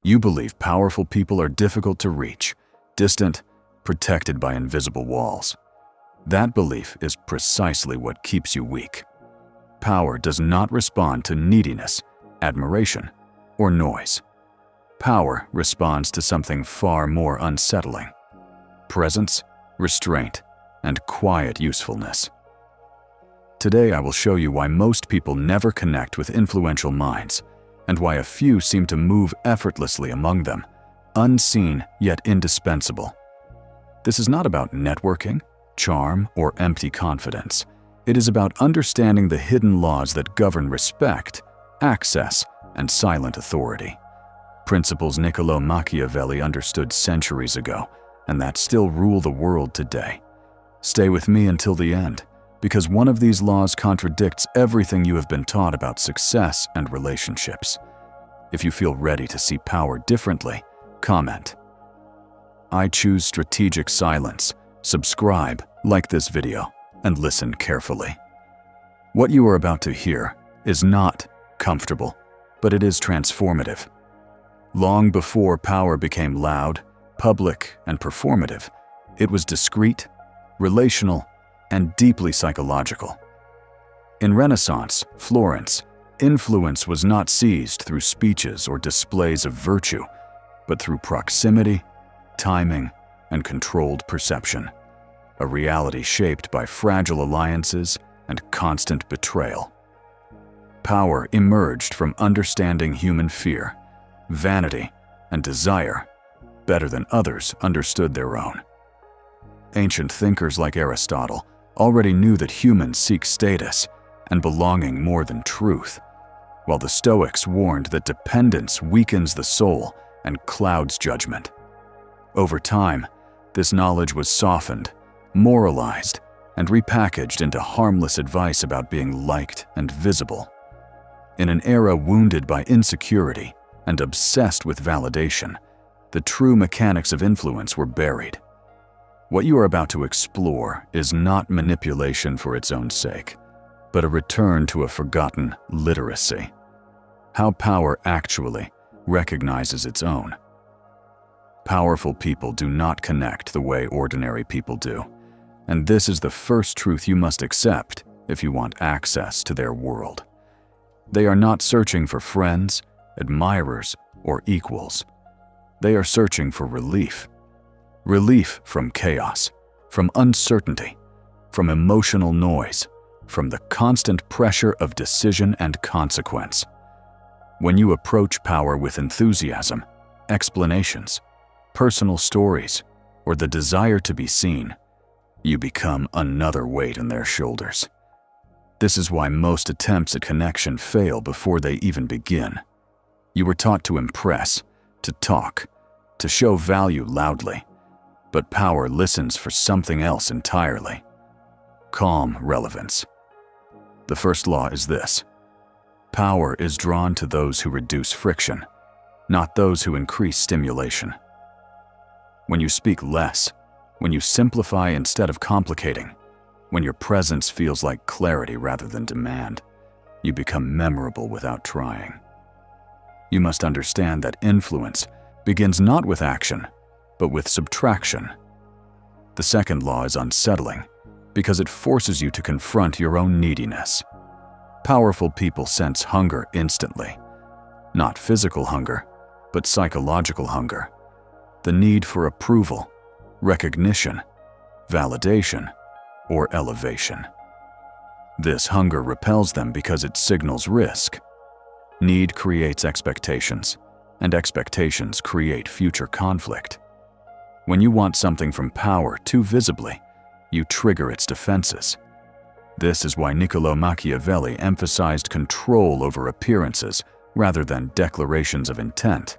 You believe powerful people are difficult to reach, distant, protected by invisible walls. That belief is precisely what keeps you weak. Power does not respond to neediness, admiration, or noise. Power responds to something far more unsettling: presence, restraint, and quiet usefulness. Today I will show you why most people never connect with influential minds, and why a few seem to move effortlessly among them, unseen yet indispensable. This is not about networking, charm, or empty confidence. It is about understanding the hidden laws that govern respect, access, and silent authority. Principles Niccolò Machiavelli understood centuries ago, and that still rule the world today. Stay with me until the end, because one of these laws contradicts everything you have been taught about success and relationships. If you feel ready to see power differently, comment. I choose strategic silence. Subscribe, like this video, and listen carefully. What you are about to hear is not comfortable, but it is transformative. Long before power became loud, public, and performative, it was discreet, relational, and deeply psychological. In Renaissance Florence, influence was not seized through speeches or displays of virtue, but through proximity, timing, and controlled perception, a reality shaped by fragile alliances and constant betrayal. Power emerged from understanding human fear, vanity, and desire better than others understood their own. Ancient thinkers like Aristotle already knew that humans seek status and belonging more than truth, while the Stoics warned that dependence weakens the soul and clouds judgment. Over time, this knowledge was softened, moralized, and repackaged into harmless advice about being liked and visible. In an era wounded by insecurity and obsessed with validation, the true mechanics of influence were buried. What you are about to explore is not manipulation for its own sake, but a return to a forgotten literacy: how power actually recognizes its own. Powerful people do not connect the way ordinary people do, and this is the first truth you must accept if you want access to their world. They are not searching for friends, admirers, or equals. They are searching for relief. Relief from chaos, from uncertainty, from emotional noise, from the constant pressure of decision and consequence. When you approach power with enthusiasm, explanations, personal stories, or the desire to be seen, you become another weight on their shoulders. This is why most attempts at connection fail before they even begin. You were taught to impress, to talk, to show value loudly, but power listens for something else entirely: calm relevance. The first law is this: power is drawn to those who reduce friction, not those who increase stimulation. When you speak less, when you simplify instead of complicating, when your presence feels like clarity rather than demand, you become memorable without trying. You must understand that influence begins not with action, but with subtraction. The second law is unsettling because it forces you to confront your own neediness. Powerful people sense hunger instantly, not physical hunger, but psychological hunger. The need for approval, recognition, validation, or elevation. This hunger repels them because it signals risk. Need creates expectations, and expectations create future conflict. When you want something from power too visibly, you trigger its defenses. This is why Niccolò Machiavelli emphasized control over appearances rather than declarations of intent.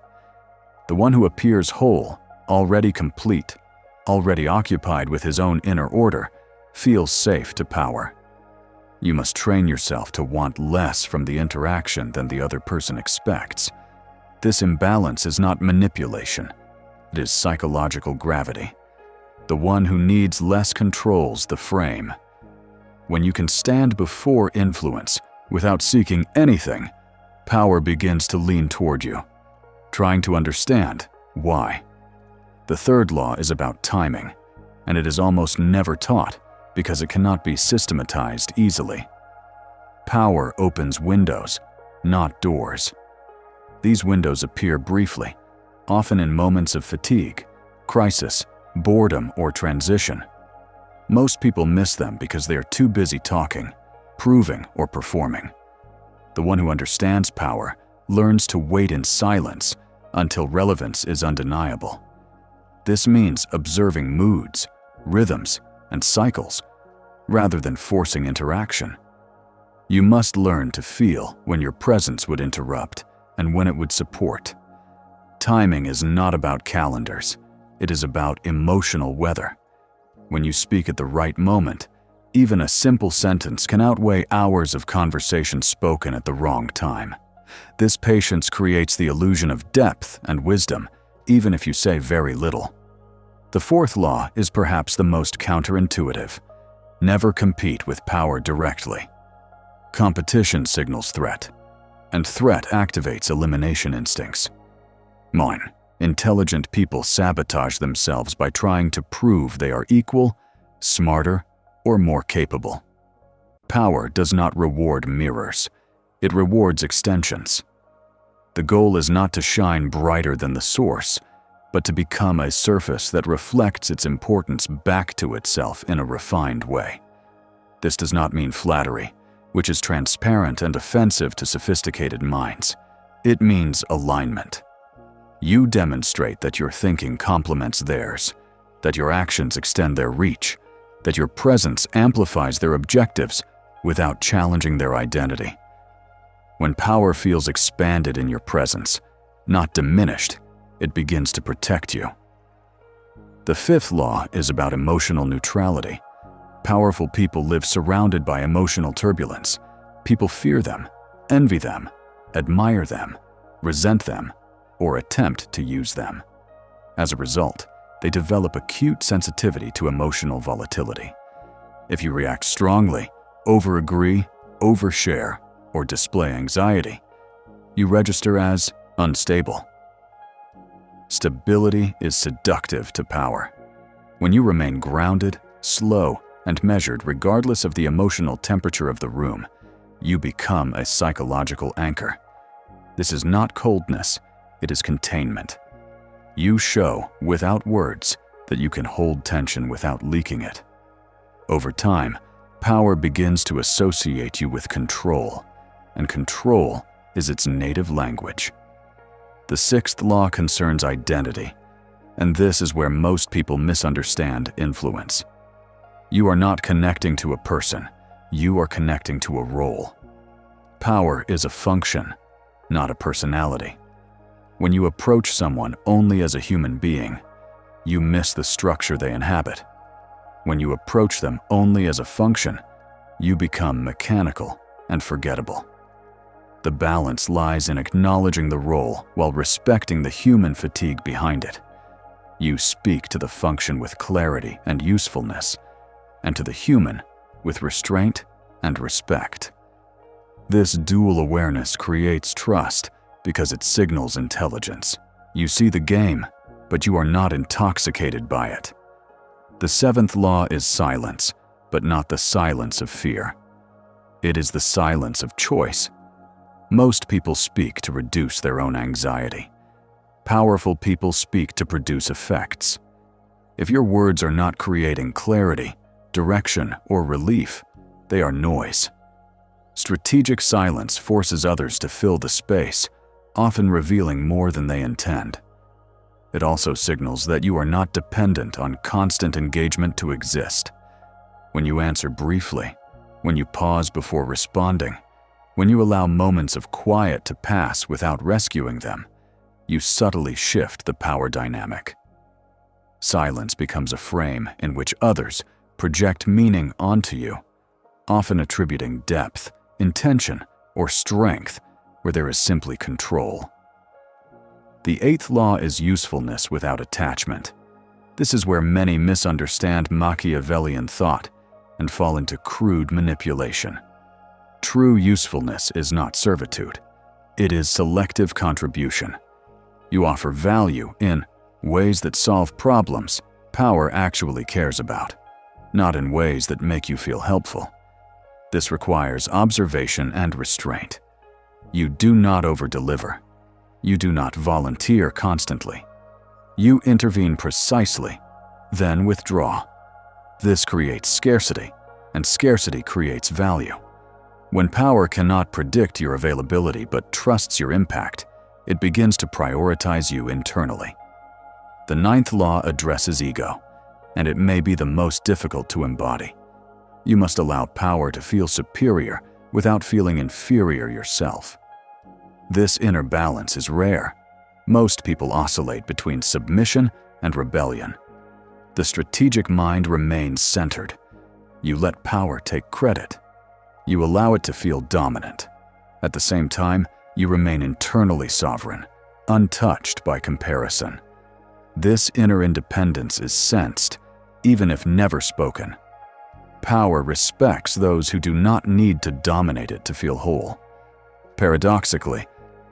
The one who appears whole, already complete, already occupied with his own inner order, feels safe to power. You must train yourself to want less from the interaction than the other person expects. This imbalance is not manipulation. It is psychological gravity. The one who needs less controls the frame. When you can stand before influence without seeking anything, power begins to lean toward you. trying to understand why. The third law is about timing, and it is almost never taught because it cannot be systematized easily. Power opens windows, not doors. These windows appear briefly, often in moments of fatigue, crisis, boredom, or transition. Most people miss them because they are too busy talking, proving, or performing. The one who understands power learns to wait in silence until relevance is undeniable. This means observing moods, rhythms, and cycles, rather than forcing interaction. You must learn to feel when your presence would interrupt and when it would support. Timing is not about calendars. It is about emotional weather. When you speak at the right moment, even a simple sentence can outweigh hours of conversation spoken at the wrong time. This patience creates the illusion of depth and wisdom, even if you say very little. The fourth law is perhaps the most counterintuitive. Never compete with power directly. Competition signals threat, and threat activates elimination instincts. Intelligent people sabotage themselves by trying to prove they are equal, smarter, or more capable. Power does not reward mirrors. It rewards extensions. The goal is not to shine brighter than the source, but to become a surface that reflects its importance back to itself in a refined way. This does not mean flattery, which is transparent and offensive to sophisticated minds. It means alignment. You demonstrate that your thinking complements theirs, that your actions extend their reach, that your presence amplifies their objectives without challenging their identity. When power feels expanded in your presence, not diminished, it begins to protect you. The fifth law is about emotional neutrality. Powerful people live surrounded by emotional turbulence. People fear them, envy them, admire them, resent them, or attempt to use them. As a result, they develop acute sensitivity to emotional volatility. If you react strongly, over-agree, overshare, or display anxiety, you register as unstable. Stability is seductive to power. When you remain grounded, slow, and measured regardless of the emotional temperature of the room, you become a psychological anchor. This is not coldness, it is containment. You show, without words, that you can hold tension without leaking it. Over time, power begins to associate you with control, and control is its native language. The sixth law concerns identity, and this is where most people misunderstand influence. You are not connecting to a person, you are connecting to a role. Power is a function, not a personality. When you approach someone only as a human being, you miss the structure they inhabit. When you approach them only as a function, you become mechanical and forgettable. The balance lies in acknowledging the role while respecting the human fatigue behind it. You speak to the function with clarity and usefulness, and to the human with restraint and respect. This dual awareness creates trust because it signals intelligence. You see the game, but you are not intoxicated by it. The seventh law is silence, but not the silence of fear. It is the silence of choice. Most people speak to reduce their own anxiety. Powerful people speak to produce effects. If your words are not creating clarity, direction, or relief, they are noise. Strategic silence forces others to fill the space, often revealing more than they intend. It also signals that you are not dependent on constant engagement to exist. When you answer briefly, when you pause before responding, when you allow moments of quiet to pass without rescuing them, you subtly shift the power dynamic. Silence becomes a frame in which others project meaning onto you, often attributing depth, intention, or strength where there is simply control. The eighth law is usefulness without attachment. This is where many misunderstand Machiavellian thought and fall into crude manipulation. True usefulness is not servitude. It is selective contribution. You offer value in ways that solve problems power actually cares about, not in ways that make you feel helpful. This requires observation and restraint. You do not over-deliver. You do not volunteer constantly. You intervene precisely, then withdraw. This creates scarcity, and scarcity creates value. When power cannot predict your availability but trusts your impact, it begins to prioritize you internally. The ninth law addresses ego, and it may be the most difficult to embody. You must allow power to feel superior without feeling inferior yourself. This inner balance is rare. Most people oscillate between submission and rebellion. The strategic mind remains centered. You let power take credit. You allow it to feel dominant. At the same time, you remain internally sovereign, untouched by comparison. This inner independence is sensed, even if never spoken. Power respects those who do not need to dominate it to feel whole. Paradoxically,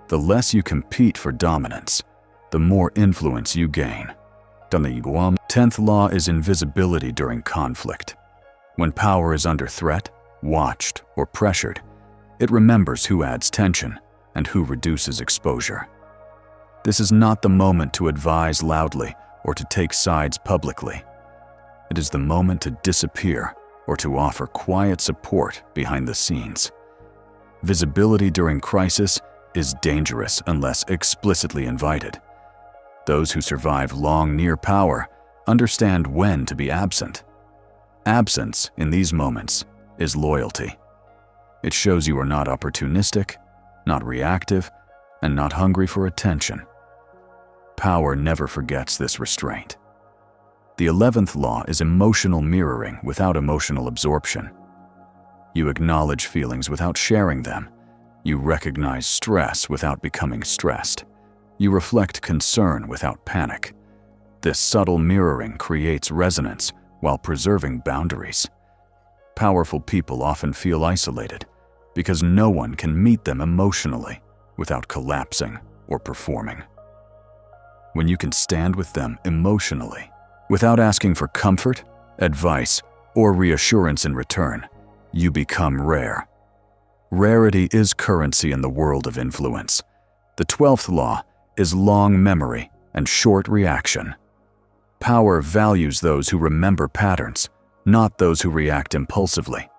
the less you compete for dominance, the more influence you gain. 10th law is invisibility during conflict. When power is under threat, watched, or pressured, it remembers who adds tension and who reduces exposure. This is not the moment to advise loudly or to take sides publicly. It is the moment to disappear or to offer quiet support behind the scenes. Visibility during crisis is dangerous unless explicitly invited. Those who survive long near power understand when to be absent. Absence in these moments is loyalty. It shows you are not opportunistic, not reactive, and not hungry for attention. Power never forgets this restraint. The 11th law is emotional mirroring without emotional absorption. You acknowledge feelings without sharing them. You recognize stress without becoming stressed. You reflect concern without panic. This subtle mirroring creates resonance while preserving boundaries. Powerful people often feel isolated because no one can meet them emotionally without collapsing or performing. When you can stand with them emotionally, without asking for comfort, advice, or reassurance in return, you become rare. Rarity is currency in the world of influence. The 12th law is long memory and short reaction. Power values those who remember patterns, not those who react impulsively.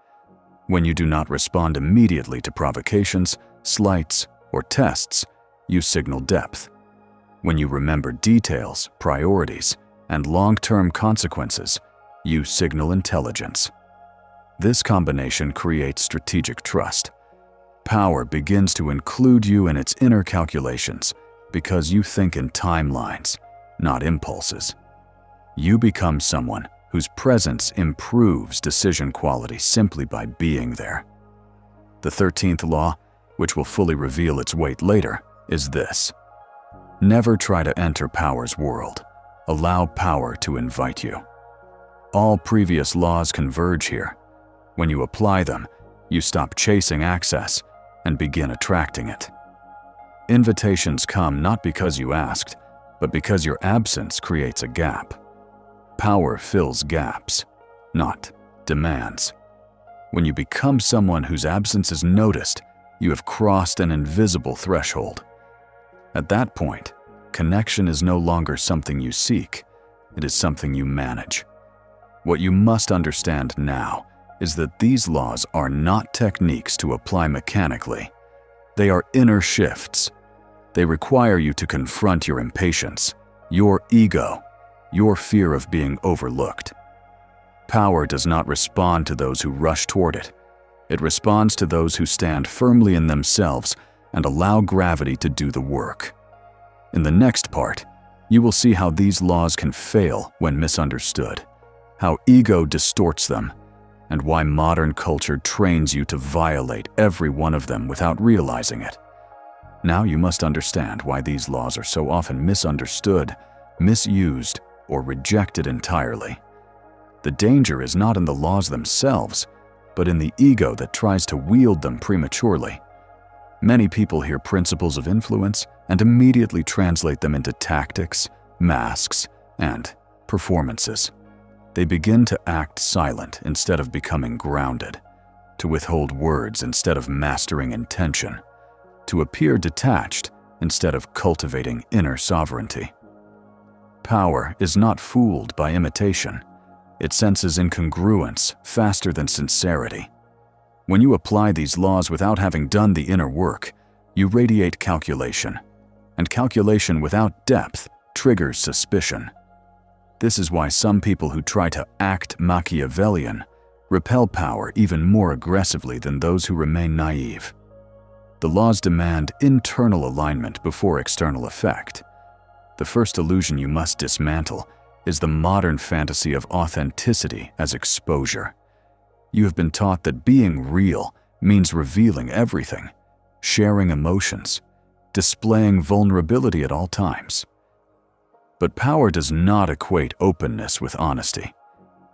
When you do not respond immediately to provocations, slights, or tests, you signal depth. When you remember details, priorities, and long-term consequences, you signal intelligence. This combination creates strategic trust. Power begins to include you in its inner calculations because you think in timelines, not impulses. You become someone whose presence improves decision quality simply by being there. The 13th law, which will fully reveal its weight later, is this: never try to enter power's world. Allow power to invite you. All previous laws converge here. When you apply them, you stop chasing access and begin attracting it. Invitations come not because you asked, but because your absence creates a gap. Power fills gaps, not demands. When you become someone whose absence is noticed, you have crossed an invisible threshold. At that point, connection is no longer something you seek, it is something you manage. What you must understand now is that these laws are not techniques to apply mechanically. They are inner shifts. They require you to confront your impatience, your ego, your fear of being overlooked. Power does not respond to those who rush toward it. It responds to those who stand firmly in themselves and allow gravity to do the work. In the next part, you will see how these laws can fail when misunderstood, how ego distorts them, and why modern culture trains you to violate every one of them without realizing it. Now you must understand why these laws are so often misunderstood, misused, or rejected entirely. The danger is not in the laws themselves, but in the ego that tries to wield them prematurely. Many people hear principles of influence and immediately translate them into tactics, masks, and performances. They begin to act silent instead of becoming grounded, to withhold words instead of mastering intention, to appear detached instead of cultivating inner sovereignty. Power is not fooled by imitation. It senses incongruence faster than sincerity. When you apply these laws without having done the inner work, you radiate calculation, and calculation without depth triggers suspicion. This is why some people who try to act Machiavellian repel power even more aggressively than those who remain naive. The laws demand internal alignment before external effect. The first illusion you must dismantle is the modern fantasy of authenticity as exposure. You have been taught that being real means revealing everything, sharing emotions, displaying vulnerability at all times. But power does not equate openness with honesty.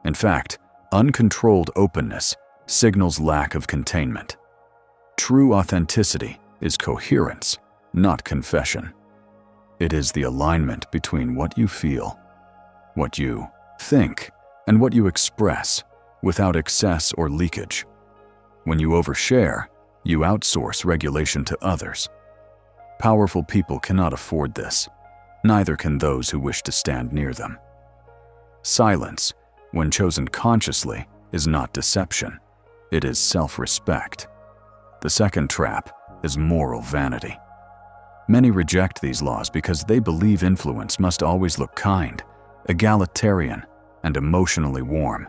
In fact, uncontrolled openness signals lack of containment. True authenticity is coherence, not confession. It is the alignment between what you feel, what you think, and what you express, without excess or leakage. When you overshare, you outsource regulation to others. Powerful people cannot afford this. Neither can those who wish to stand near them. Silence, when chosen consciously, is not deception. It is self-respect. The second trap is moral vanity. Many reject these laws because they believe influence must always look kind, egalitarian, and emotionally warm.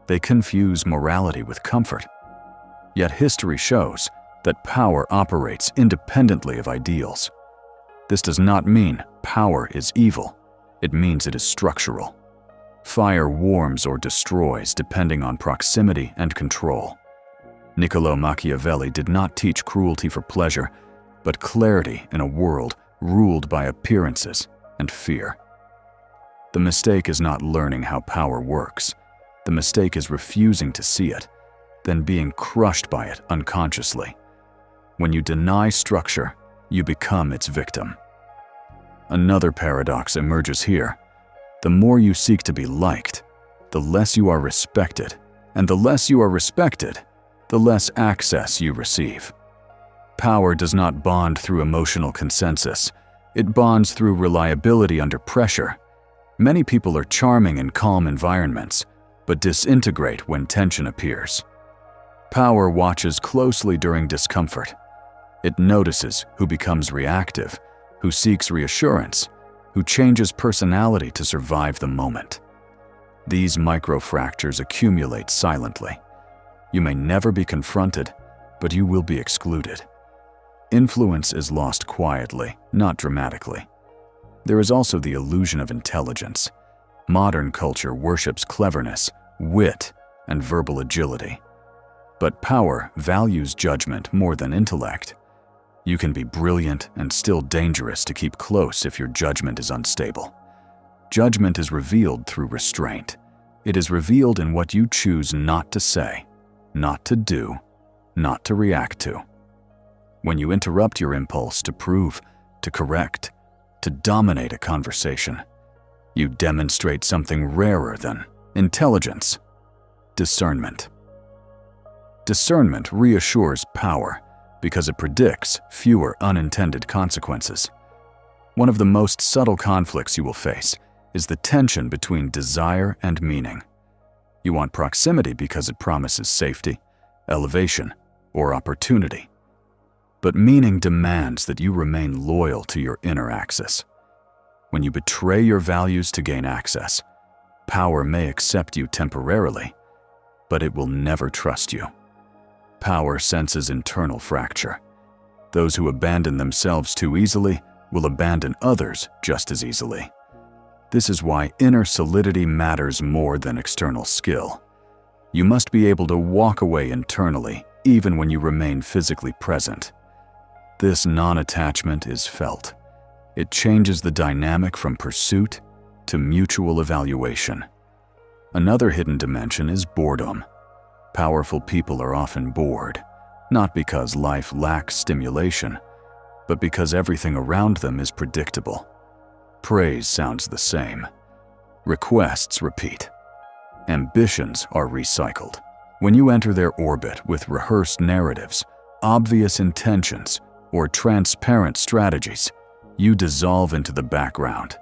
They confuse morality with comfort. Yet history shows that power operates independently of ideals. This does not mean power is evil. It means it is structural. Fire warms or destroys depending on proximity and control. Niccolò Machiavelli did not teach cruelty for pleasure, but clarity in a world ruled by appearances and fear. The mistake is not learning how power works. The mistake is refusing to see it, then being crushed by it unconsciously. When you deny structure, you become its victim. Another paradox emerges here. The more you seek to be liked, the less you are respected, and the less you are respected, the less access you receive. Power does not bond through emotional consensus. It bonds through reliability under pressure. Many people are charming in calm environments, but disintegrate when tension appears. Power watches closely during discomfort. It notices who becomes reactive, who seeks reassurance, who changes personality to survive the moment. These microfractures accumulate silently. You may never be confronted, but you will be excluded. Influence is lost quietly, not dramatically. There is also the illusion of intelligence. Modern culture worships cleverness, wit, and verbal agility. But power values judgment more than intellect. You can be brilliant and still dangerous to keep close if your judgment is unstable. Judgment is revealed through restraint. It is revealed in what you choose not to say, not to do, not to react to. When you interrupt your impulse to prove, to correct, to dominate a conversation, you demonstrate something rarer than intelligence: discernment. Discernment reassures power because it predicts fewer unintended consequences. One of the most subtle conflicts you will face is the tension between desire and meaning. You want proximity because it promises safety, elevation, or opportunity. But meaning demands that you remain loyal to your inner axis. When you betray your values to gain access, power may accept you temporarily, but it will never trust you. Power senses internal fracture. Those who abandon themselves too easily will abandon others just as easily. This is why inner solidity matters more than external skill. You must be able to walk away internally, even when you remain physically present. This non-attachment is felt. It changes the dynamic from pursuit to mutual evaluation. Another hidden dimension is boredom. Powerful people are often bored. not because life lacks stimulation, but because everything around them is predictable. Praise sounds the same. Requests repeat. Ambitions are recycled. When you enter their orbit with rehearsed narratives, obvious intentions, or transparent strategies, you dissolve into the background.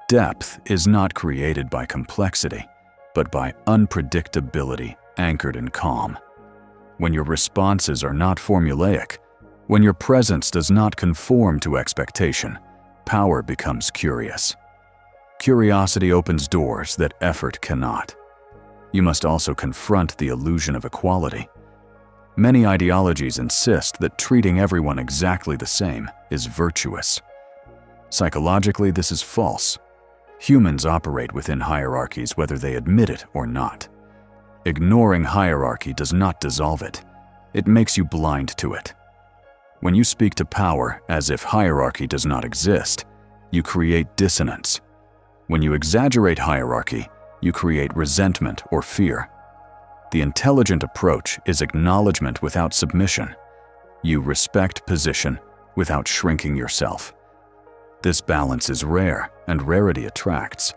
Depth is not created by complexity, but by unpredictability anchored in calm. When your responses are not formulaic, when your presence does not conform to expectation, power becomes curious. Curiosity opens doors that effort cannot. You must also confront the illusion of equality. Many ideologies insist that treating everyone exactly the same is virtuous. Psychologically, this is false. Humans operate within hierarchies whether they admit it or not. Ignoring hierarchy does not dissolve it. It makes you blind to it. When you speak to power as if hierarchy does not exist, you create dissonance. When you exaggerate hierarchy, you create resentment or fear. The intelligent approach is acknowledgement without submission. You respect position without shrinking yourself. This balance is rare, and rarity attracts.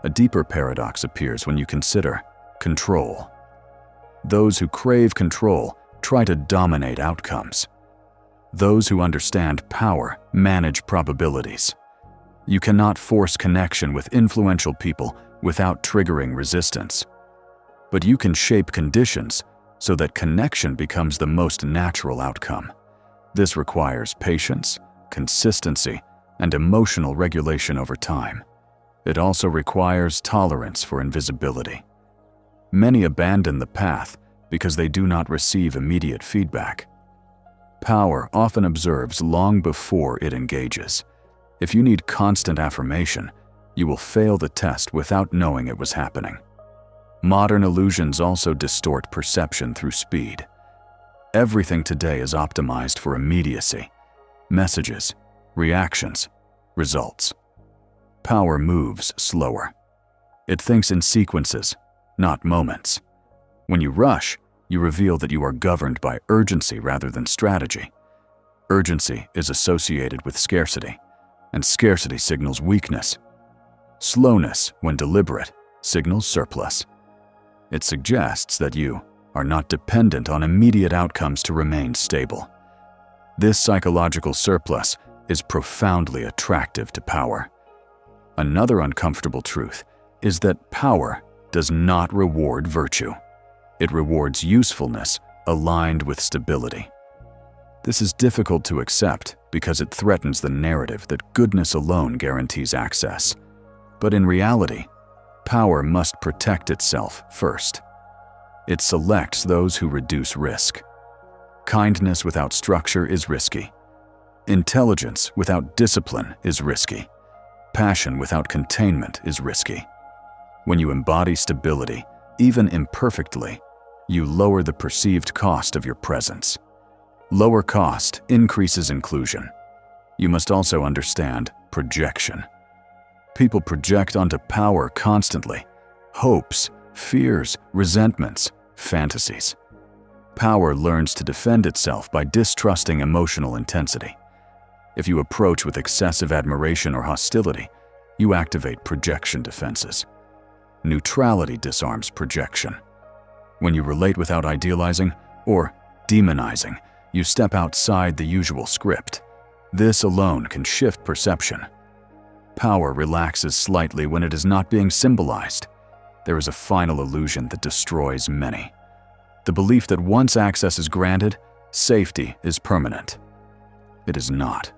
A deeper paradox appears when you consider control. Those who crave control try to dominate outcomes. Those who understand power manage probabilities. You cannot force connection with influential people without triggering resistance. But you can shape conditions so that connection becomes the most natural outcome. This requires patience, consistency, and emotional regulation over time. It also requires tolerance for invisibility. Many abandon the path because they do not receive immediate feedback. Power often observes long before it engages. If you need constant affirmation, you will fail the test without knowing it was happening. Modern illusions also distort perception through speed. Everything today is optimized for immediacy. Messages, reactions, results. Power moves slower. It thinks in sequences, not moments. When you rush, you reveal that you are governed by urgency rather than strategy. Urgency is associated with scarcity, and scarcity signals weakness. Slowness, when deliberate, signals surplus. It suggests that you are not dependent on immediate outcomes to remain stable. This psychological surplus is profoundly attractive to power. Another uncomfortable truth is that power does not reward virtue. It rewards usefulness aligned with stability. This is difficult to accept because it threatens the narrative that goodness alone guarantees access. But in reality, power must protect itself first. It selects those who reduce risk. Kindness without structure is risky. Intelligence without discipline is risky. Passion without containment is risky. When you embody stability, even imperfectly, you lower the perceived cost of your presence. Lower cost increases inclusion. You must also understand projection. People project onto power constantly. Hopes, fears, resentments, fantasies. Power learns to defend itself by distrusting emotional intensity. If you approach with excessive admiration or hostility, you activate projection defenses. Neutrality disarms projection. When you relate without idealizing or demonizing, you step outside the usual script. This alone can shift perception. Power relaxes slightly when it is not being symbolized. There is a final illusion that destroys many. The belief that once access is granted, safety is permanent. It is not.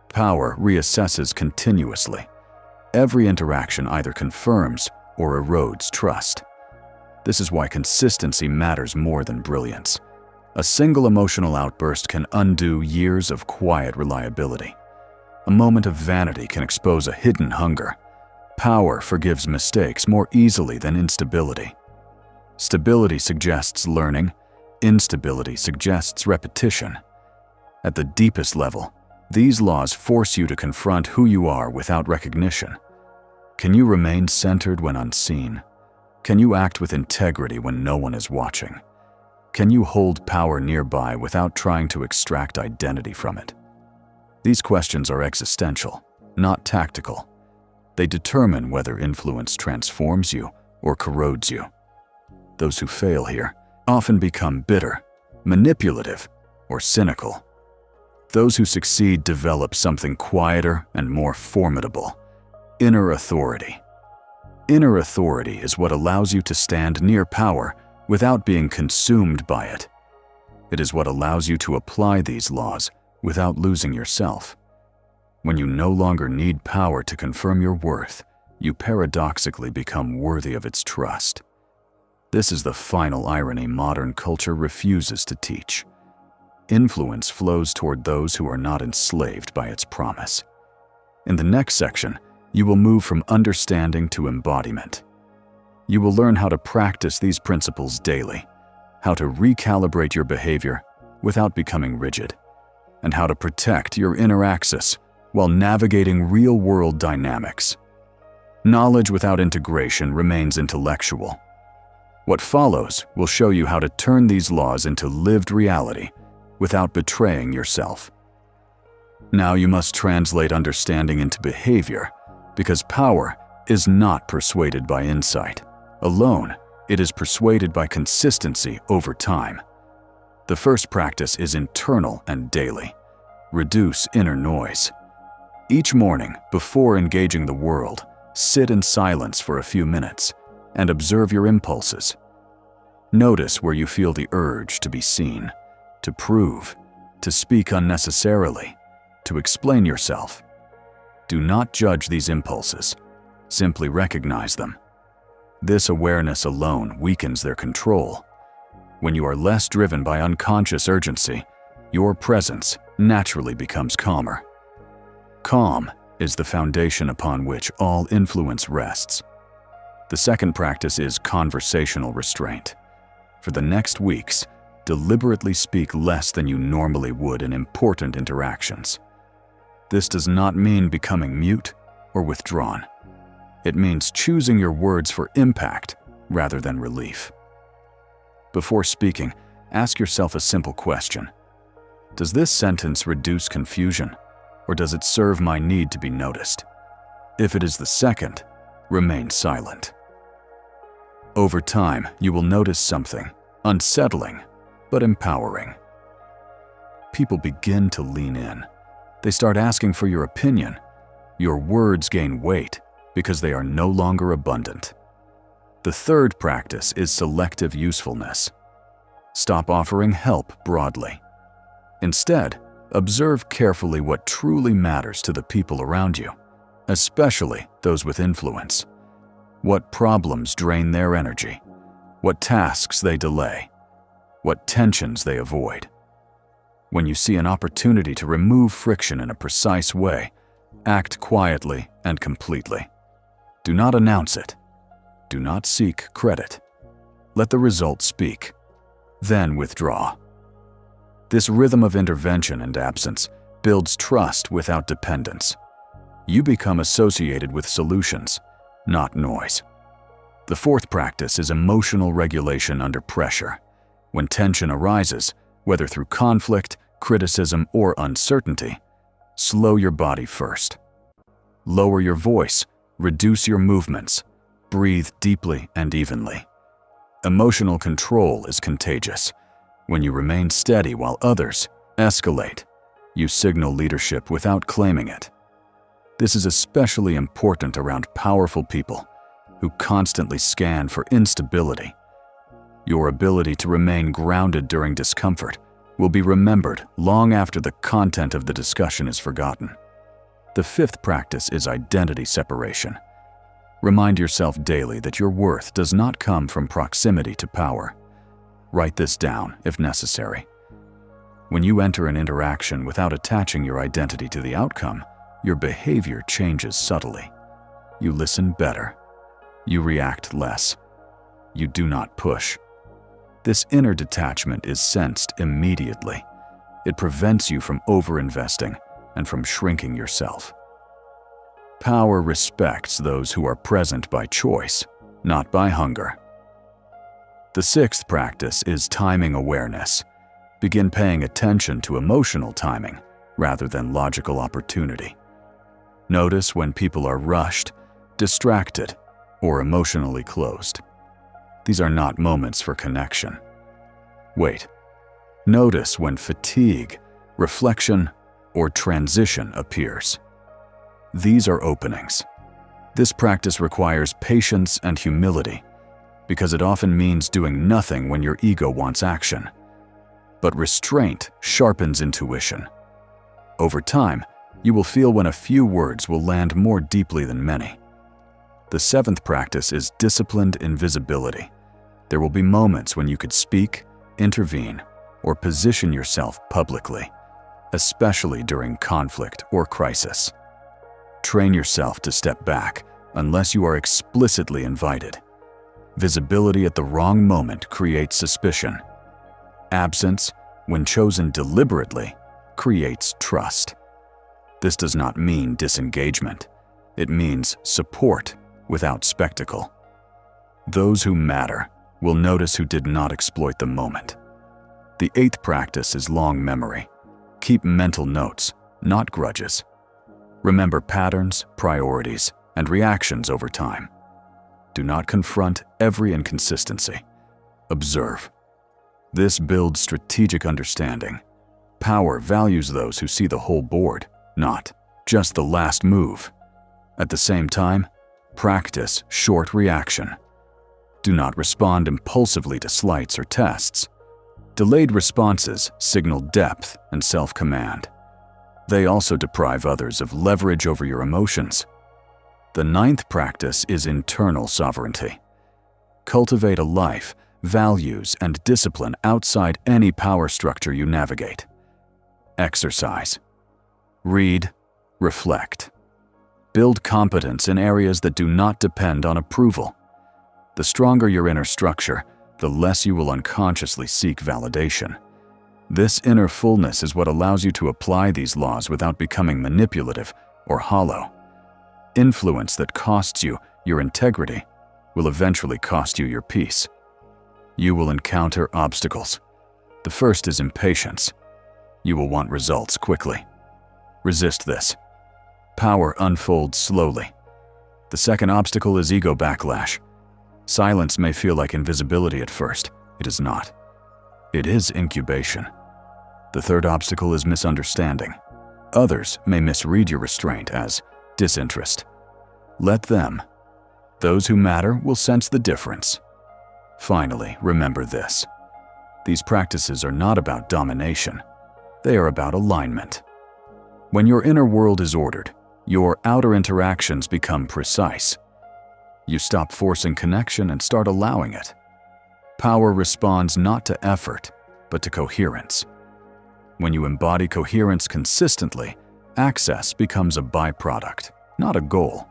Power reassesses continuously. Every interaction either confirms or erodes trust. This is why consistency matters more than brilliance. A single emotional outburst can undo years of quiet reliability. A moment of vanity can expose a hidden hunger. Power forgives mistakes more easily than instability. Stability suggests learning. Instability suggests repetition. At the deepest level, these laws force you to confront who you are without recognition. Can you remain centered when unseen? Can you act with integrity when no one is watching? Can you hold power nearby without trying to extract identity from it? These questions are existential, not tactical. They determine whether influence transforms you or corrodes you. Those who fail here often become bitter, manipulative, or cynical. Those who succeed develop something quieter and more formidable: inner authority. Inner authority is what allows you to stand near power without being consumed by it. It is what allows you to apply these laws without losing yourself. When you no longer need power to confirm your worth, you paradoxically become worthy of its trust. This is the final irony modern culture refuses to teach. Influence flows toward those who are not enslaved by its promise. In the next section, you will move from understanding to embodiment. You will learn how to practice these principles daily, how to recalibrate your behavior without becoming rigid, and how to protect your inner axis while navigating real-world dynamics. Knowledge without integration remains intellectual. What follows will show you how to turn these laws into lived reality without betraying yourself. Now you must translate understanding into behavior, because power is not persuaded by insight alone. It is persuaded by consistency over time. The first practice is internal and daily. Reduce inner noise. Each morning, before engaging the world, sit in silence for a few minutes and observe your impulses. Notice where you feel the urge to be seen, to prove, to speak unnecessarily, to explain yourself. Do not judge these impulses. Simply recognize them. This awareness alone weakens their control. When you are less driven by unconscious urgency, your presence naturally becomes calmer. Calm is the foundation upon which all influence rests. The second practice is conversational restraint. For the next weeks, deliberately speak less than you normally would in important interactions. This does not mean becoming mute or withdrawn. It means choosing your words for impact rather than relief. Before speaking, ask yourself a simple question. Does this sentence reduce confusion, or does it serve my need to be noticed? If it is the second, remain silent. Over time, you will notice something unsettling but empowering. People begin to lean in. They start asking for your opinion. Your words gain weight because they are no longer abundant. The third practice is selective usefulness. Stop offering help broadly. Instead, observe carefully what truly matters to the people around you, especially those with influence. What problems drain their energy? What tasks they delay? What tensions they avoid? When you see an opportunity to remove friction in a precise way, act quietly and completely. Do not announce it. Do not seek credit. Let the result speak. Then withdraw. This rhythm of intervention and absence builds trust without dependence. You become associated with solutions, not noise. The fourth practice is emotional regulation under pressure. When tension arises, whether through conflict, criticism, or uncertainty, slow your body first. Lower your voice, reduce your movements, breathe deeply and evenly. Emotional control is contagious. When you remain steady while others escalate, you signal leadership without claiming it. This is especially important around powerful people who constantly scan for instability. Your ability to remain grounded during discomfort will be remembered long after the content of the discussion is forgotten. The fifth practice is identity separation. Remind yourself daily that your worth does not come from proximity to power. Write this down if necessary. When you enter an interaction without attaching your identity to the outcome, your behavior changes subtly. You listen better. You react less. You do not push. This inner detachment is sensed immediately. It prevents you from overinvesting and from shrinking yourself. Power respects those who are present by choice, not by hunger. The The sixth practice is timing awareness. Begin paying attention to emotional timing rather than logical opportunity. Notice when people are rushed, distracted, or emotionally closed. These are not moments for connection. Wait. Notice when fatigue, reflection, or transition appears. These are openings. This practice requires patience and humility because it often means doing nothing when your ego wants action. But restraint sharpens intuition. Over time, you will feel when a few words will land more deeply than many. The seventh practice is disciplined invisibility. There will be moments when you could speak, intervene, or position yourself publicly, especially during conflict or crisis. Train yourself to step back unless you are explicitly invited. Visibility at the wrong moment creates suspicion. Absence, when chosen deliberately, creates trust. This does not mean disengagement. It means support without spectacle. Those who matter will notice who did not exploit the moment. The eighth practice is long memory. Keep mental notes, not grudges. Remember patterns, priorities, and reactions over time. Do not confront every inconsistency. Observe. This builds strategic understanding. Power values those who see the whole board, not just the last move. At the same time, practice short reaction. Do not respond impulsively to slights or tests. Delayed responses signal depth and self-command. They also deprive others of leverage over your emotions. The ninth practice is internal sovereignty. Cultivate a life, values, and discipline outside any power structure you navigate. Exercise. Read, reflect. Build competence in areas that do not depend on approval. The stronger your inner structure, the less you will unconsciously seek validation. This inner fullness is what allows you to apply these laws without becoming manipulative or hollow. Influence that costs you your integrity will eventually cost you your peace. You will encounter obstacles. The first is impatience. You will want results quickly. Resist this. Power unfolds slowly. The second obstacle is ego backlash. Silence may feel like invisibility at first. It is not. It is incubation. The third obstacle is misunderstanding. Others may misread your restraint as disinterest. Let them. Those who matter will sense the difference. Finally, remember this. These practices are not about domination. They are about alignment. When your inner world is ordered, your outer interactions become precise. You stop forcing connection and start allowing it. Power responds not to effort, but to coherence. When you embody coherence consistently, access becomes a byproduct, not a goal.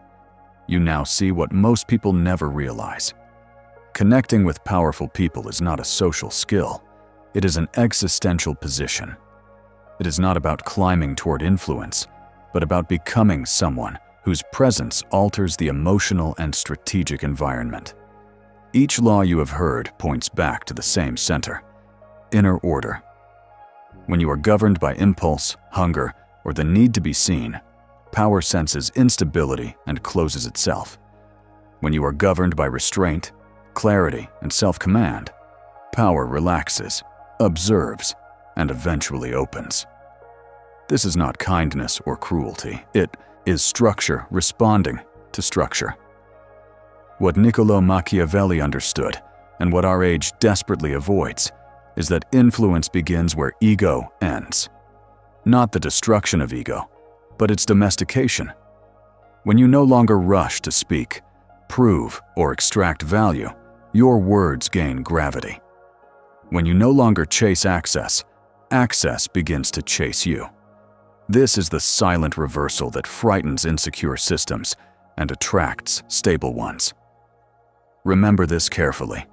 You now see what most people never realize. Connecting with powerful people is not a social skill. It is an existential position. It is not about climbing toward influence, but about becoming someone whose presence alters the emotional and strategic environment. Each law you have heard points back to the same center: inner order. When you are governed by impulse, hunger, or the need to be seen, power senses instability and closes itself. When you are governed by restraint, clarity, and self-command, power relaxes, observes, and eventually opens. This is not kindness or cruelty. It is structure responding to structure. What Niccolò Machiavelli understood, and what our age desperately avoids, is that influence begins where ego ends. Not the destruction of ego, but its domestication. When you no longer rush to speak, prove, or extract value, your words gain gravity. When you no longer chase access, access begins to chase you. This is the silent reversal that frightens insecure systems and attracts stable ones. Remember this carefully.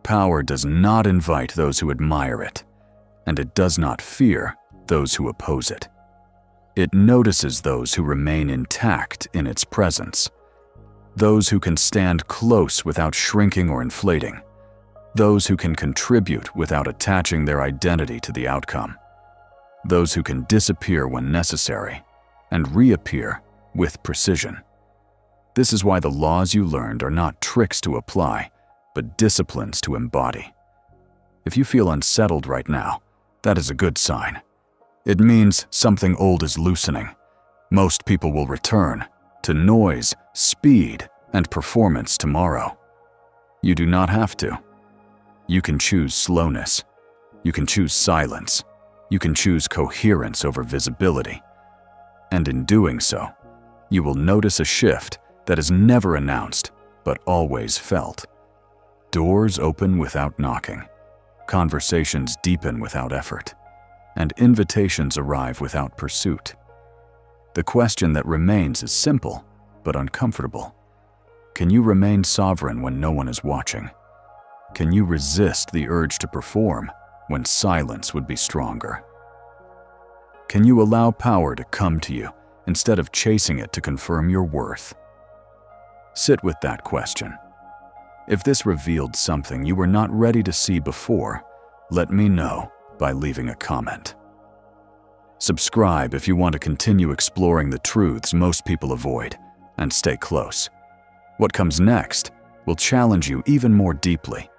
Power does not invite those who admire it, and it does not fear those who oppose it. It notices those who remain intact in its presence, those who can stand close without shrinking or inflating, those who can contribute without attaching their identity to the outcome, those who can disappear when necessary and reappear with precision. This is why the laws you learned are not tricks to apply, but disciplines to embody. If you feel unsettled right now, that is a good sign. It means something old is loosening. Most people will return to noise, speed, and performance tomorrow. You do not have to. You can choose slowness. You can choose silence. You can choose coherence over visibility. And in doing so, you will notice a shift that is never announced, but always felt. Doors open without knocking. Conversations deepen without effort. And invitations arrive without pursuit. The question that remains is simple, but uncomfortable. Can you remain sovereign when no one is watching? Can you resist the urge to perform when silence would be stronger? Can you allow power to come to you instead of chasing it to confirm your worth? Sit with that question. If this revealed something you were not ready to see before, let me know by leaving a comment. Subscribe if you want to continue exploring the truths most people avoid, and stay close. What comes next will challenge you even more deeply.